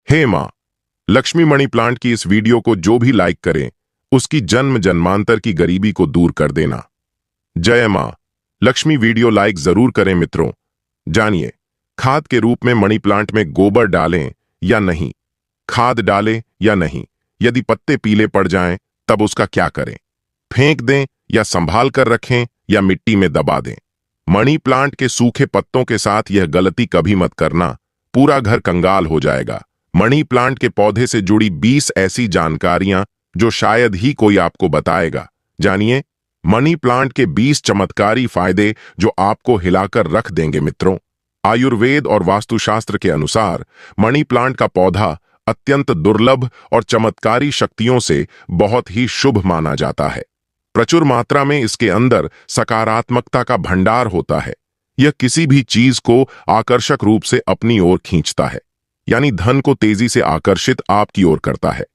हे माँ, Lakshmi money plant की इस वीडियो को जो भी लाइक करें, उसकी जन्म जन्मांतर की गरीबी को दूर कर देना। जय माँ। लक्ष्मी वीडियो लाइक जरूर करें मित्रों। जानिए, खाद के रूप में मनी प्लांट में गोबर डालें या नहीं, खाद डालें या नहीं, यदि पत्ते पीले पड़ जाएं तब उसका क्या करें, फेंक दें या संभाल कर रखें या मिट्टी में दबा दें। मनी प्लांट के सूखे पत्तों के साथ यह गलती कभी मत करना, पूरा घर कंगाल हो जाएगा। मनी प्लांट के पौधे से जुड़ी 20 ऐसी जानकारियां जो शायद ही कोई आपको बताएगा। जानिए, मनी प्लांट के 20 चमत्कारी फायदे जो आपको हिलाकर रख देंगे मित्रों। आयुर्वेद और वास्तुशास्त्र के अनुसार मनी प्लांट का पौधा अत्यंत दुर्लभ और चमत्कारी शक्तियों से बहुत ही शुभ माना जाता है। प्रचुर मात्रा में इसके अंदर सकारात्मकता का भंडार होता है। यह किसी भी चीज को आकर्षक रूप से अपनी ओर खींचता है, यानी धन को तेजी से आकर्षित आपकी ओर करता है।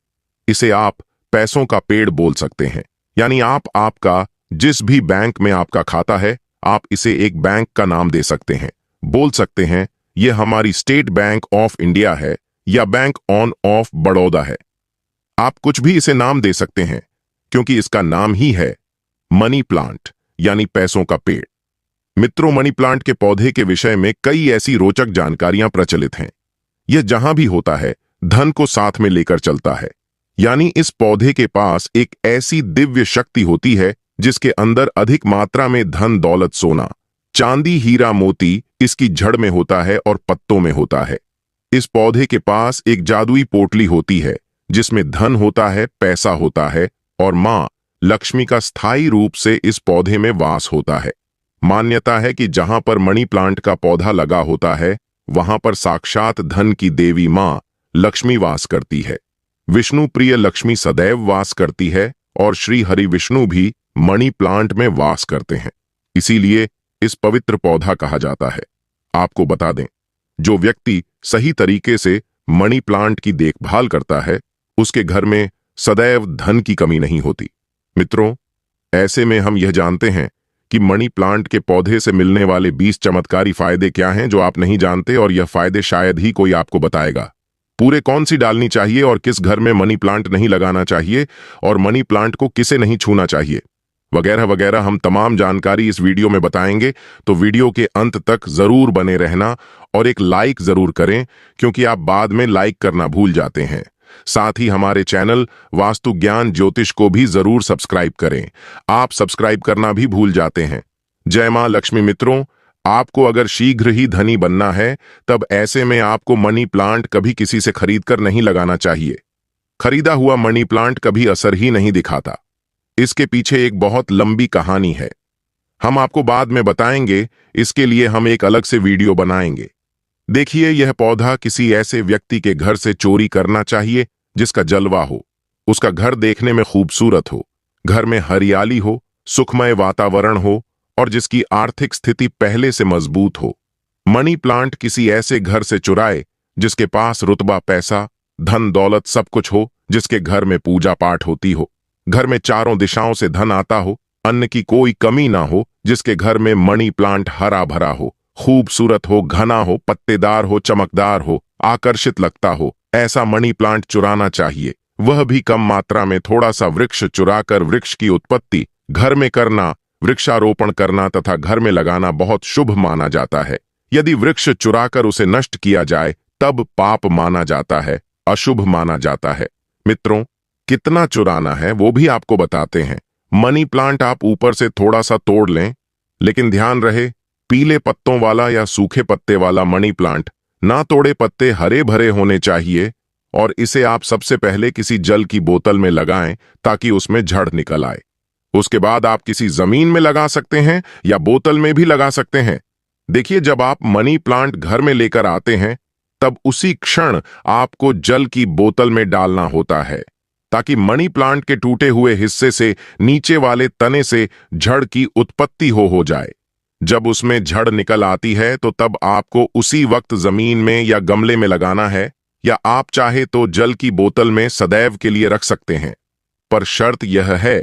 इसे आप पैसों का पेड़ बोल सकते हैं, यानी आपका जिस भी बैंक में आपका खाता है, आप इसे एक बैंक का नाम दे सकते हैं। बोल सकते हैं यह हमारी स्टेट बैंक ऑफ इंडिया है या बैंक ऑफ बड़ौदा है। आप कुछ भी इसे नाम दे सकते हैं क्योंकि इसका नाम ही है मनी प्लांट, यानी पैसों का पेड़। मित्रों, मनी प्लांट के पौधे के विषय में कई ऐसी रोचक जानकारियां प्रचलित हैं। यह जहां भी होता है, धन को साथ में लेकर चलता है, यानी इस पौधे के पास एक ऐसी दिव्य शक्ति होती है जिसके अंदर अधिक मात्रा में धन दौलत सोना चांदी हीरा मोती इसकी जड़ में होता है और पत्तों में होता है। इस पौधे के पास एक जादुई पोटली होती है जिसमें धन होता है, पैसा होता है और मां लक्ष्मी का स्थायी रूप से इस पौधे में वास होता है। मान्यता है कि जहां पर मनी प्लांट का पौधा लगा होता है, वहां पर साक्षात धन की देवी मां लक्ष्मी वास करती है। विष्णु प्रिय लक्ष्मी सदैव वास करती है और श्री हरि विष्णु भी मनी प्लांट में वास करते हैं। इसीलिए इस पवित्र पौधा कहा जाता है। आपको बता दें, जो व्यक्ति सही तरीके से मनी प्लांट की देखभाल करता है, उसके घर में सदैव धन की कमी नहीं होती। मित्रों, ऐसे में हम यह जानते हैं कि मनी प्लांट के पौधे से मिलने वाले 20 चमत्कारी फायदे क्या हैं जो आप नहीं जानते, और यह फायदे शायद ही कोई आपको बताएगा। पूरे कौन सी डालनी चाहिए और किस घर में मनी प्लांट नहीं लगाना चाहिए, और मनी प्लांट को किसे नहीं छूना चाहिए, वगैरह वगैरह हम तमाम जानकारी इस वीडियो में बताएंगे। तो वीडियो के अंत तक जरूर बने रहना और एक लाइक जरूर करें, क्योंकि आप बाद में लाइक करना भूल जाते हैं। साथ ही हमारे चैनल वास्तु ज्ञान ज्योतिष को भी जरूर सब्सक्राइब करें, आप सब्सक्राइब करना भी भूल जाते हैं। जय मां लक्ष्मी। मित्रों, आपको अगर शीघ्र ही धनी बनना है, तब ऐसे में आपको मनी प्लांट कभी किसी से खरीद कर नहीं लगाना चाहिए। खरीदा हुआ मनी प्लांट कभी असर ही नहीं दिखाता। इसके पीछे एक बहुत लंबी कहानी है, हम आपको बाद में बताएंगे। इसके लिए हम एक अलग से वीडियो बनाएंगे। देखिए, यह पौधा किसी ऐसे व्यक्ति के घर से चोरी करना चाहिए जिसका जलवा हो, उसका घर देखने में खूबसूरत हो, घर में हरियाली हो, सुखमय वातावरण हो और जिसकी आर्थिक स्थिति पहले से मजबूत हो। मनी प्लांट किसी ऐसे घर से चुराए जिसके पास रुतबा, पैसा, धन दौलत सब कुछ हो, जिसके घर में पूजा पाठ होती हो, घर में चारों दिशाओं से धन आता हो, अन्न की कोई कमी ना हो, जिसके घर में मनी प्लांट हरा भरा हो, खूबसूरत हो, घना हो, पत्तेदार हो, चमकदार हो, आकर्षित लगता हो, ऐसा मनी प्लांट चुराना चाहिए। वह भी कम मात्रा में। थोड़ा सा वृक्ष चुराकर वृक्ष की उत्पत्ति घर में करना, वृक्षारोपण करना तथा घर में लगाना बहुत शुभ माना जाता है। यदि वृक्ष चुराकर उसे नष्ट किया जाए तब पाप माना जाता है, अशुभ माना जाता है। मित्रों, कितना चुराना है वो भी आपको बताते हैं। मनी प्लांट आप ऊपर से थोड़ा सा तोड़ लें, लेकिन ध्यान रहे, पीले पत्तों वाला या सूखे पत्ते वाला मनी प्लांट, ना तोड़े पत्ते हरे भरे होने चाहिए। और इसे आप सबसे पहले किसी जल की बोतल में लगाएं ताकि उसमें झड़ निकल आए। उसके बाद आप किसी जमीन में लगा सकते हैं या बोतल में भी लगा सकते हैं। देखिए, जब आप मनी प्लांट घर में लेकर आते हैं तब उसी क्षण आपको जल की बोतल में डालना होता है ताकि मनी प्लांट के टूटे हुए हिस्से से नीचे वाले तने से जड़ की उत्पत्ति हो जाए। जब उसमें जड़ निकल आती है तो तब आपको उसी वक्त जमीन में या गमले में लगाना है, या आप चाहे तो जल की बोतल में सदैव के लिए रख सकते हैं। पर शर्त यह है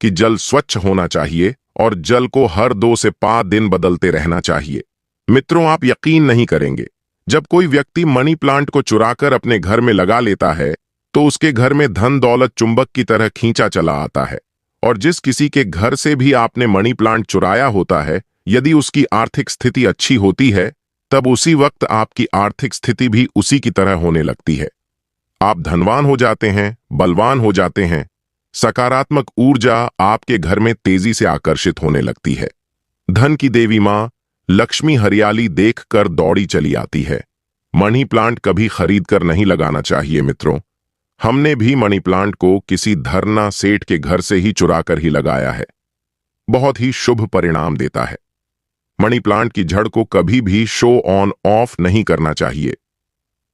कि जल स्वच्छ होना चाहिए और जल को हर 2 से 5 दिन बदलते रहना चाहिए। मित्रों, आप यकीन नहीं करेंगे, जब कोई व्यक्ति मनी प्लांट को चुराकर अपने घर में लगा लेता है तो उसके घर में धन दौलत चुंबक की तरह खींचा चला आता है। और जिस किसी के घर से भी आपने मनी प्लांट चुराया होता है, यदि उसकी आर्थिक स्थिति अच्छी होती है तब उसी वक्त आपकी आर्थिक स्थिति भी उसी की तरह होने लगती है। आप धनवान हो जाते हैं, बलवान हो जाते हैं। सकारात्मक ऊर्जा आपके घर में तेजी से आकर्षित होने लगती है। धन की देवी मां लक्ष्मी हरियाली देखकर दौड़ी चली आती है। मनी प्लांट कभी खरीद कर नहीं लगाना चाहिए मित्रों। हमने भी मनी प्लांट को किसी धरना सेठ के घर से ही चुरा कर ही लगाया है। बहुत ही शुभ परिणाम देता है। मनी प्लांट की जड़ को कभी भी शो ऑन ऑफ नहीं करना चाहिए।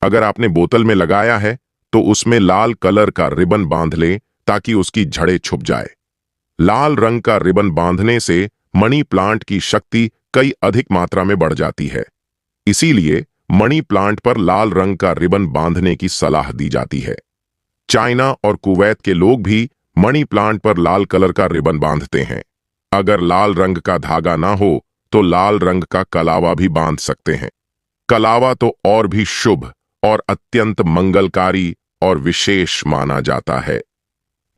अगर आपने बोतल में लगाया है तो उसमें लाल कलर का रिबन बांध ले ताकि उसकी जड़ें छुप जाए। लाल रंग का रिबन बांधने से मनी प्लांट की शक्ति कई अधिक मात्रा में बढ़ जाती है। इसीलिए मनी प्लांट पर लाल रंग का रिबन बांधने की सलाह दी जाती है। चाइना और कुवैत के लोग भी मनी प्लांट पर लाल कलर का रिबन बांधते हैं। अगर लाल रंग का धागा ना हो तो लाल रंग का कलावा भी बांध सकते हैं। कलावा तो और भी शुभ और अत्यंत मंगलकारी और विशेष माना जाता है।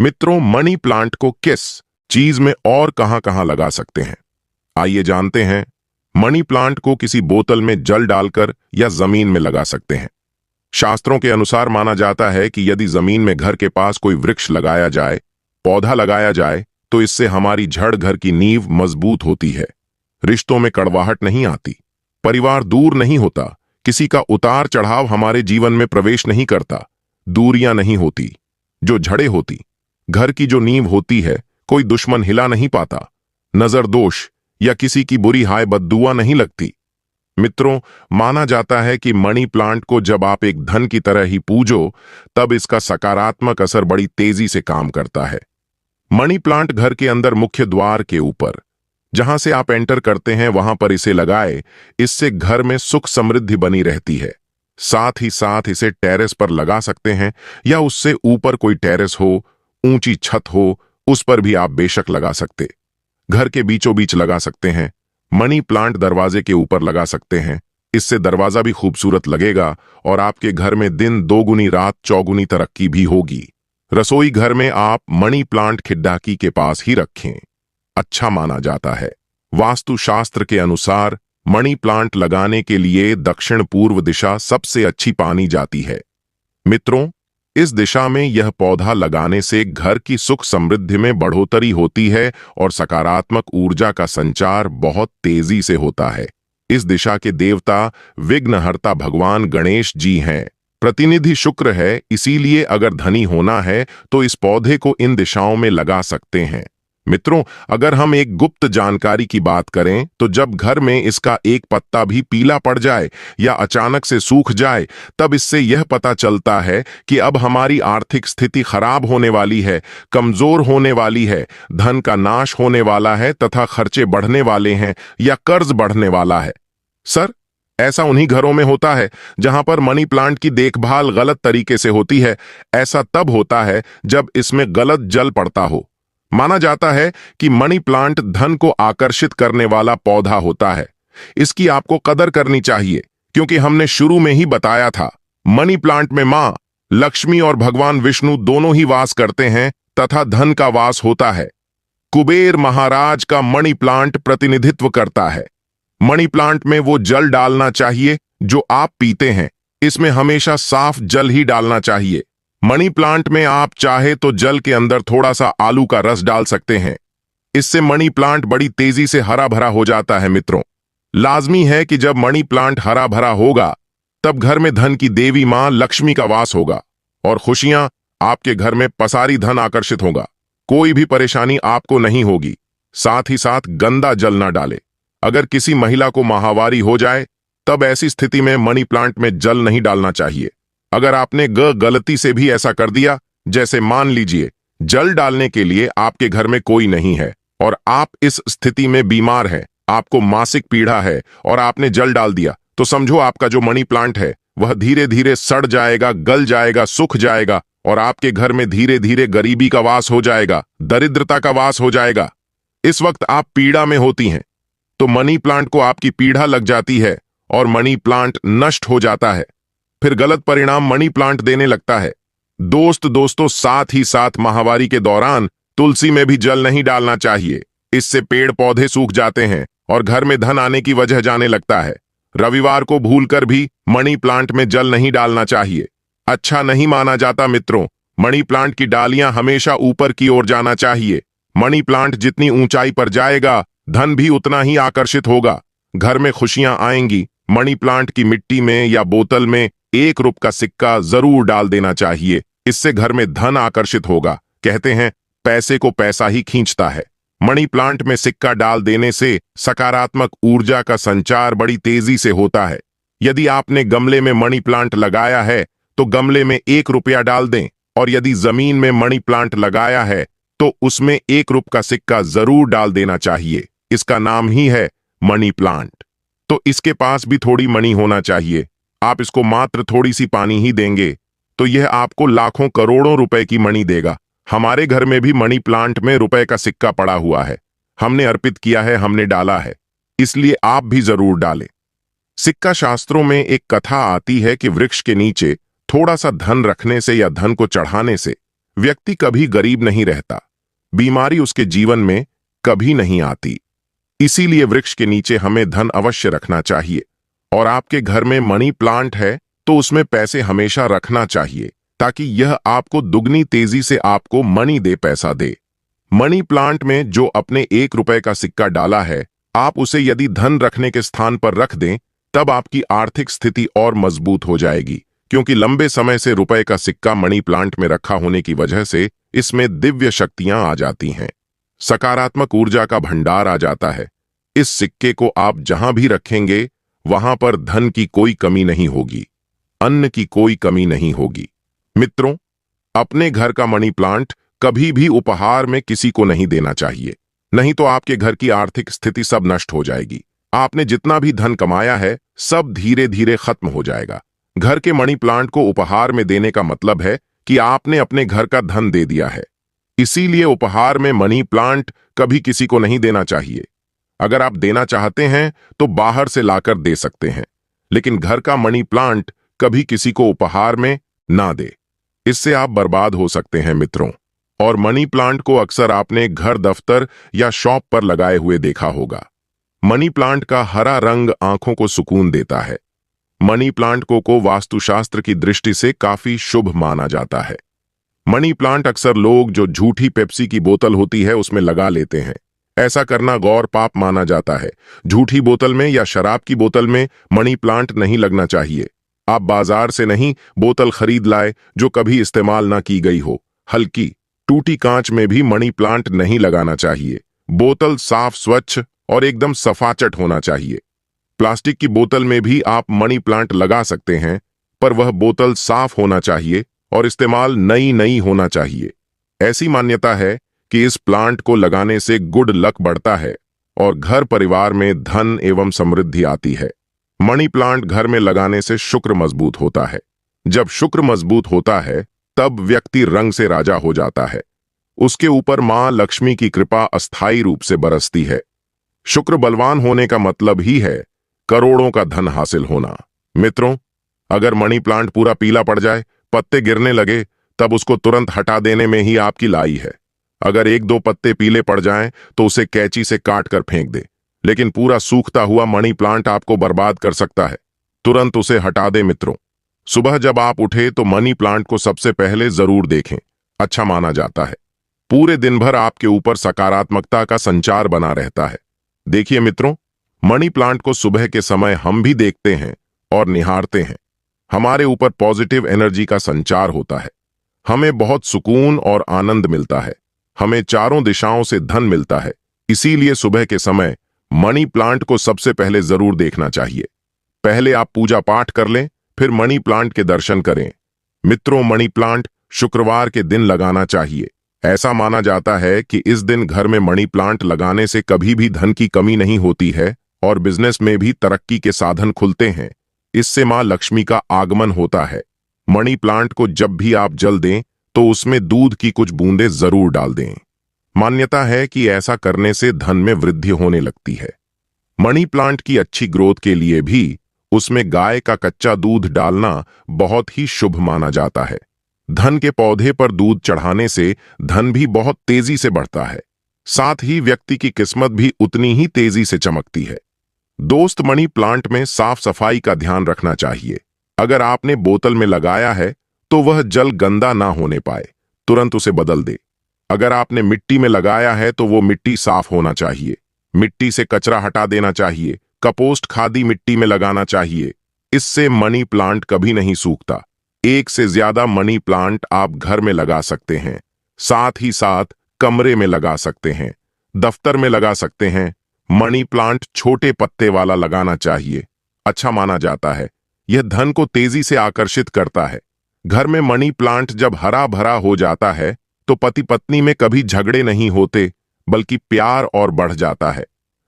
मित्रों, मनी प्लांट को किस चीज में और कहां-कहां लगा सकते हैं, आइए जानते हैं। मनी प्लांट को किसी बोतल में जल डालकर या जमीन में लगा सकते हैं। शास्त्रों के अनुसार माना जाता है कि यदि जमीन में घर के पास कोई वृक्ष लगाया जाए, पौधा लगाया जाए, तो इससे हमारी जड़ घर की नींव मजबूत होती है। रिश्तों में कड़वाहट नहीं आती, परिवार दूर नहीं होता, किसी का उतार चढ़ाव हमारे जीवन में प्रवेश नहीं करता, दूरियां नहीं होती। जो जड़ें होती, घर की जो नींव होती है, कोई दुश्मन हिला नहीं पाता, नजर दोष या किसी की बुरी हाय बद्दुआ नहीं लगती। मित्रों, माना जाता है कि मनी प्लांट को जब आप एक धन की तरह ही पूजो तब इसका सकारात्मक असर बड़ी तेजी से काम करता है। मनी प्लांट घर के अंदर मुख्य द्वार के ऊपर, जहां से आप एंटर करते हैं, वहां पर इसे लगाए। इससे घर में सुख समृद्धि बनी रहती है। साथ ही साथ इसे टेरेस पर लगा सकते हैं या उससे ऊपर कोई टेरेस हो, ऊंची छत हो, उस पर भी आप बेशक लगा सकते। घर के बीचों बीच लगा सकते हैं। मनी प्लांट दरवाजे के ऊपर लगा सकते हैं। इससे दरवाजा भी खूबसूरत लगेगा और आपके घर में दिन दोगुनी रात चौगुनी तरक्की भी होगी। रसोई घर में आप मनी प्लांट खिड़की के पास ही रखें, अच्छा माना जाता है। वास्तुशास्त्र के अनुसार मनी प्लांट लगाने के लिए दक्षिण पूर्व दिशा सबसे अच्छी मानी जाती है। मित्रों, इस दिशा में यह पौधा लगाने से घर की सुख समृद्धि में बढ़ोतरी होती है और सकारात्मक ऊर्जा का संचार बहुत तेजी से होता है। इस दिशा के देवता विघ्नहर्ता भगवान गणेश जी हैं। प्रतिनिधि शुक्र है, इसीलिए अगर धनी होना है तो इस पौधे को इन दिशाओं में लगा सकते हैं। मित्रों, अगर हम एक गुप्त जानकारी की बात करें तो जब घर में इसका एक पत्ता भी पीला पड़ जाए या अचानक से सूख जाए, तब इससे यह पता चलता है कि अब हमारी आर्थिक स्थिति खराब होने वाली है, कमजोर होने वाली है, धन का नाश होने वाला है तथा खर्चे बढ़ने वाले हैं या कर्ज बढ़ने वाला है। सर, ऐसा उन्हीं घरों में होता है जहां पर मनी प्लांट की देखभाल गलत तरीके से होती है। ऐसा तब होता है जब इसमें गलत जल पड़ता हो। माना जाता है कि मनी प्लांट धन को आकर्षित करने वाला पौधा होता है। इसकी आपको कदर करनी चाहिए, क्योंकि हमने शुरू में ही बताया था, मनी प्लांट में मां लक्ष्मी और भगवान विष्णु दोनों ही वास करते हैं तथा धन का वास होता है। कुबेर महाराज का मनी प्लांट प्रतिनिधित्व करता है। मनी प्लांट में वो जल डालना चाहिए जो आप पीते हैं। इसमें हमेशा साफ जल ही डालना चाहिए। मनी प्लांट में आप चाहे तो जल के अंदर थोड़ा सा आलू का रस डाल सकते हैं। इससे मनी प्लांट बड़ी तेजी से हरा भरा हो जाता है। मित्रों, लाजमी है कि जब मनी प्लांट हरा भरा होगा तब घर में धन की देवी मां लक्ष्मी का वास होगा और खुशियां आपके घर में पसारी धन आकर्षित होगा। कोई भी परेशानी आपको नहीं होगी। साथ ही साथ गंदा जल ना डाले। अगर किसी महिला को माहवारी हो जाए तब ऐसी स्थिति में मनी प्लांट में जल नहीं डालना चाहिए। अगर आपने गलती से भी ऐसा कर दिया, जैसे मान लीजिए जल डालने के लिए आपके घर में कोई नहीं है और आप इस स्थिति में बीमार हैं, आपको मासिक पीड़ा है और आपने जल डाल दिया, तो समझो आपका जो मनी प्लांट है वह धीरे धीरे सड़ जाएगा, गल जाएगा, सूख जाएगा और आपके घर में धीरे धीरे गरीबी का वास हो जाएगा, दरिद्रता का वास हो जाएगा। इस वक्त आप पीड़ा में होती हैं तो मनी प्लांट को आपकी पीड़ा लग जाती है और मनी प्लांट नष्ट हो जाता है। फिर गलत परिणाम मनी प्लांट देने लगता है। दोस्तों, साथ ही साथ माहवारी के दौरान तुलसी में भी जल नहीं डालना चाहिए। इससे पेड़ पौधे सूख जाते हैं और घर में धन आने की वजह जाने लगता है। रविवार को भूलकर भी मनी प्लांट में जल नहीं डालना चाहिए। अच्छा नहीं माना जाता मित्रों। मनी प्लांट की डालियां हमेशा ऊपर की ओर जाना चाहिए। मनी प्लांट जितनी ऊंचाई पर जाएगा, धन भी उतना ही आकर्षित होगा। घर में खुशियां आएंगी। मनी प्लांट की मिट्टी में या बोतल में 1 रुपये का सिक्का जरूर डाल देना चाहिए। इससे घर में धन आकर्षित होगा। कहते हैं पैसे को पैसा ही खींचता है। मनी प्लांट में सिक्का डाल देने से सकारात्मक ऊर्जा का संचार बड़ी तेजी से होता है। यदि आपने गमले में मनी प्लांट लगाया है तो गमले में 1 रुपया डाल दें, और यदि जमीन में मनी प्लांट लगाया है तो उसमें 1 रुपये का सिक्का जरूर डाल देना चाहिए। इसका नाम ही है मनी प्लांट। तो इसके पास भी थोड़ी मनी होना चाहिए। आप इसको मात्र थोड़ी सी पानी ही देंगे तो यह आपको लाखों करोड़ों रुपए की मनी देगा। हमारे घर में भी मनी प्लांट में रुपए का सिक्का पड़ा हुआ है। हमने अर्पित किया है, हमने डाला है, इसलिए आप भी जरूर डालें। सिक्का शास्त्रों में एक कथा आती है कि वृक्ष के नीचे थोड़ा सा धन रखने से या धन को चढ़ाने से व्यक्ति कभी गरीब नहीं रहता, बीमारी उसके जीवन में कभी नहीं आती। इसीलिए वृक्ष के नीचे हमें धन अवश्य रखना चाहिए। और आपके घर में मनी प्लांट है तो उसमें पैसे हमेशा रखना चाहिए, ताकि यह आपको दुगनी तेजी से आपको मनी दे, पैसा दे। मनी प्लांट में जो अपने 1 रुपए का सिक्का डाला है, आप उसे यदि धन रखने के स्थान पर रख दें, तब आपकी आर्थिक स्थिति और मजबूत हो जाएगी, क्योंकि लंबे समय से रुपए का सिक्का मनी प्लांट में रखा होने की वजह से इसमें दिव्य शक्तियां आ जाती हैं। सकारात्मक ऊर्जा का भंडार आ जाता है। इस सिक्के को आप जहां भी रखेंगे वहां पर धन की कोई कमी नहीं होगी, अन्न की कोई कमी नहीं होगी। मित्रों, अपने घर का मनी प्लांट कभी भी उपहार में किसी को नहीं देना चाहिए, नहीं तो आपके घर की आर्थिक स्थिति सब नष्ट हो जाएगी। आपने जितना भी धन कमाया है सब धीरे धीरे खत्म हो जाएगा। घर के मनी प्लांट को उपहार में देने का मतलब है कि आपने अपने घर का धन दे दिया है। इसीलिए उपहार में मनी प्लांट कभी किसी को नहीं देना चाहिए। अगर आप देना चाहते हैं तो बाहर से लाकर दे सकते हैं, लेकिन घर का मनी प्लांट कभी किसी को उपहार में ना दे। इससे आप बर्बाद हो सकते हैं मित्रों। और मनी प्लांट को अक्सर आपने घर, दफ्तर या शॉप पर लगाए हुए देखा होगा। मनी प्लांट का हरा रंग आंखों को सुकून देता है। मनी प्लांट को वास्तुशास्त्र की दृष्टि से काफी शुभ माना जाता है। मनी प्लांट अक्सर लोग जो झूठी पेप्सी की बोतल होती है उसमें लगा लेते हैं। ऐसा करना गौर पाप माना जाता है। झूठी बोतल में या शराब की बोतल में मनी प्लांट नहीं लगना चाहिए। आप बाजार से नहीं बोतल खरीद लाए जो कभी इस्तेमाल ना की गई हो। हल्की टूटी कांच में भी मनी प्लांट नहीं लगाना चाहिए। बोतल साफ, स्वच्छ और एकदम सफाचट होना चाहिए। प्लास्टिक की बोतल में भी आप मनी प्लांट लगा सकते हैं, पर वह बोतल साफ होना चाहिए और इस्तेमाल नई होना चाहिए। ऐसी मान्यता है कि इस प्लांट को लगाने से गुड लक बढ़ता है और घर परिवार में धन एवं समृद्धि आती है। मनी प्लांट घर में लगाने से शुक्र मजबूत होता है। जब शुक्र मजबूत होता है तब व्यक्ति रंग से राजा हो जाता है। उसके ऊपर मां लक्ष्मी की कृपा अस्थायी रूप से बरसती है। शुक्र बलवान होने का मतलब ही है करोड़ों का धन हासिल होना। मित्रों, अगर मनी प्लांट पूरा पीला पड़ जाए, पत्ते गिरने लगे, तब उसको तुरंत हटा देने में ही आपकी लाई है। अगर 1-2 पत्ते पीले पड़ जाएं तो उसे कैंची से काट कर फेंक दे, लेकिन पूरा सूखता हुआ मनी प्लांट आपको बर्बाद कर सकता है। तुरंत उसे हटा दे मित्रों। सुबह जब आप उठे तो मनी प्लांट को सबसे पहले जरूर देखें, अच्छा माना जाता है। पूरे दिन भर आपके ऊपर सकारात्मकता का संचार बना रहता है। देखिए मित्रों, मनी प्लांट को सुबह के समय हम भी देखते हैं और निहारते हैं। हमारे ऊपर पॉजिटिव एनर्जी का संचार होता है। हमें बहुत सुकून और आनंद मिलता है। हमें चारों दिशाओं से धन मिलता है। इसीलिए सुबह के समय मनी प्लांट को सबसे पहले जरूर देखना चाहिए। पहले आप पूजा पाठ कर लें, फिर मनी प्लांट के दर्शन करें। मित्रों, मनी प्लांट शुक्रवार के दिन लगाना चाहिए। ऐसा माना जाता है कि इस दिन घर में मनी प्लांट लगाने से कभी भी धन की कमी नहीं होती है और बिजनेस में भी तरक्की के साधन खुलते हैं। इससे मां लक्ष्मी का आगमन होता है। मनी प्लांट को जब भी आप जल दें तो उसमें दूध की कुछ बूंदें जरूर डाल दें। मान्यता है कि ऐसा करने से धन में वृद्धि होने लगती है। मनी प्लांट की अच्छी ग्रोथ के लिए भी उसमें गाय का कच्चा दूध डालना बहुत ही शुभ माना जाता है। धन के पौधे पर दूध चढ़ाने से धन भी बहुत तेजी से बढ़ता है। साथ ही व्यक्ति की किस्मत भी उतनी ही तेजी से चमकती है। दोस्त, मनी प्लांट में साफ सफाई का ध्यान रखना चाहिए। अगर आपने बोतल में लगाया है तो वह जल गंदा ना होने पाए, तुरंत उसे बदल दे। अगर आपने मिट्टी में लगाया है तो वो मिट्टी साफ होना चाहिए। मिट्टी से कचरा हटा देना चाहिए। कंपोस्ट खादी मिट्टी में लगाना चाहिए। इससे मनी प्लांट कभी नहीं सूखता। एक से ज्यादा मनी प्लांट आप घर में लगा सकते हैं, साथ ही साथ कमरे में लगा सकते हैं, दफ्तर में लगा सकते हैं। मनी प्लांट छोटे पत्ते वाला लगाना चाहिए, अच्छा माना जाता है। यह धन को तेजी से आकर्षित करता है। घर में मनी प्लांट जब हरा भरा हो जाता है तो पति पत्नी में कभी झगड़े नहीं होते, बल्कि प्यार और बढ़ जाता है।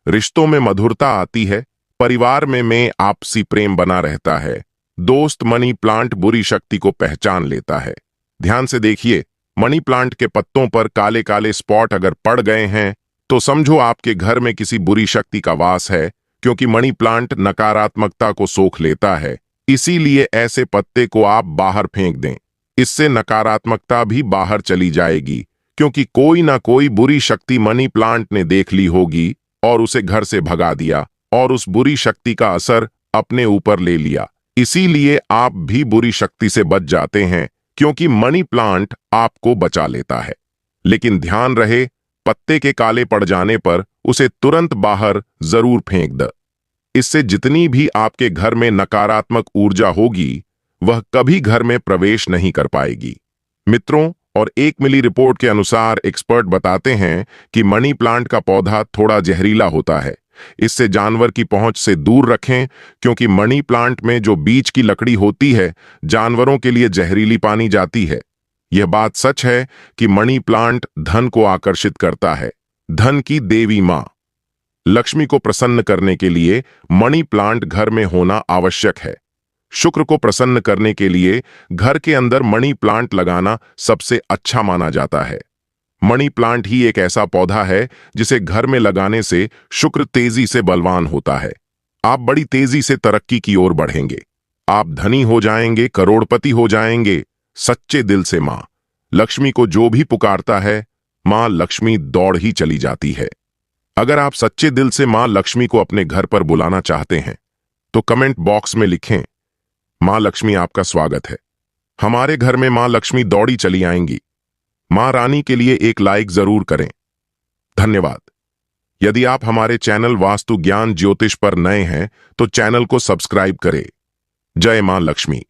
रिश्तों में मधुरता आती है। परिवार में आपसी प्रेम बना रहता है। दोस्त, मनी प्लांट बुरी शक्ति को पहचान लेता है। ध्यान से देखिए, मनी प्लांट के पत्तों पर काले काले स्पॉट अगर पड़ गए हैं तो समझो आपके घर में किसी बुरी शक्ति का वास है, क्योंकि मनी प्लांट नकारात्मकता को सोख लेता है। इसीलिए ऐसे पत्ते को आप बाहर फेंक दें। इससे नकारात्मकता भी बाहर चली जाएगी, क्योंकि कोई ना कोई बुरी शक्ति मनी प्लांट ने देख ली होगी और उसे घर से भगा दिया और उस बुरी शक्ति का असर अपने ऊपर ले लिया। इसीलिए आप भी बुरी शक्ति से बच जाते हैं, क्योंकि मनी प्लांट आपको बचा लेता है। लेकिन ध्यान रहे, पत्ते के काले पड़ जाने पर उसे तुरंत बाहर जरूर फेंक दे। इससे जितनी भी आपके घर में नकारात्मक ऊर्जा होगी वह कभी घर में प्रवेश नहीं कर पाएगी। मित्रों, और एक मिली रिपोर्ट के अनुसार एक्सपर्ट बताते हैं कि मनी प्लांट का पौधा थोड़ा जहरीला होता है। इससे जानवर की पहुंच से दूर रखें, क्योंकि मनी प्लांट में जो बीज की लकड़ी होती है जानवरों के लिए जहरीली पानी जाती है। यह बात सच है कि मनी प्लांट धन को आकर्षित करता है। धन की देवी मां लक्ष्मी को प्रसन्न करने के लिए मनी प्लांट घर में होना आवश्यक है। शुक्र को प्रसन्न करने के लिए घर के अंदर मनी प्लांट लगाना सबसे अच्छा माना जाता है। मनी प्लांट ही एक ऐसा पौधा है जिसे घर में लगाने से शुक्र तेजी से बलवान होता है। आप बड़ी तेजी से तरक्की की ओर बढ़ेंगे। आप धनी हो जाएंगे, करोड़पति हो जाएंगे। सच्चे दिल से मां लक्ष्मी को जो भी पुकारता है, मां लक्ष्मी दौड़ ही चली जाती है। अगर आप सच्चे दिल से मां लक्ष्मी को अपने घर पर बुलाना चाहते हैं तो कमेंट बॉक्स में लिखें, मां लक्ष्मी आपका स्वागत है। हमारे घर में मां लक्ष्मी दौड़ी चली आएंगी। मां रानी के लिए एक लाइक जरूर करें। धन्यवाद। यदि आप हमारे चैनल वास्तु ज्ञान ज्योतिष पर नए हैं तो चैनल को सब्सक्राइब करें। जय मां लक्ष्मी।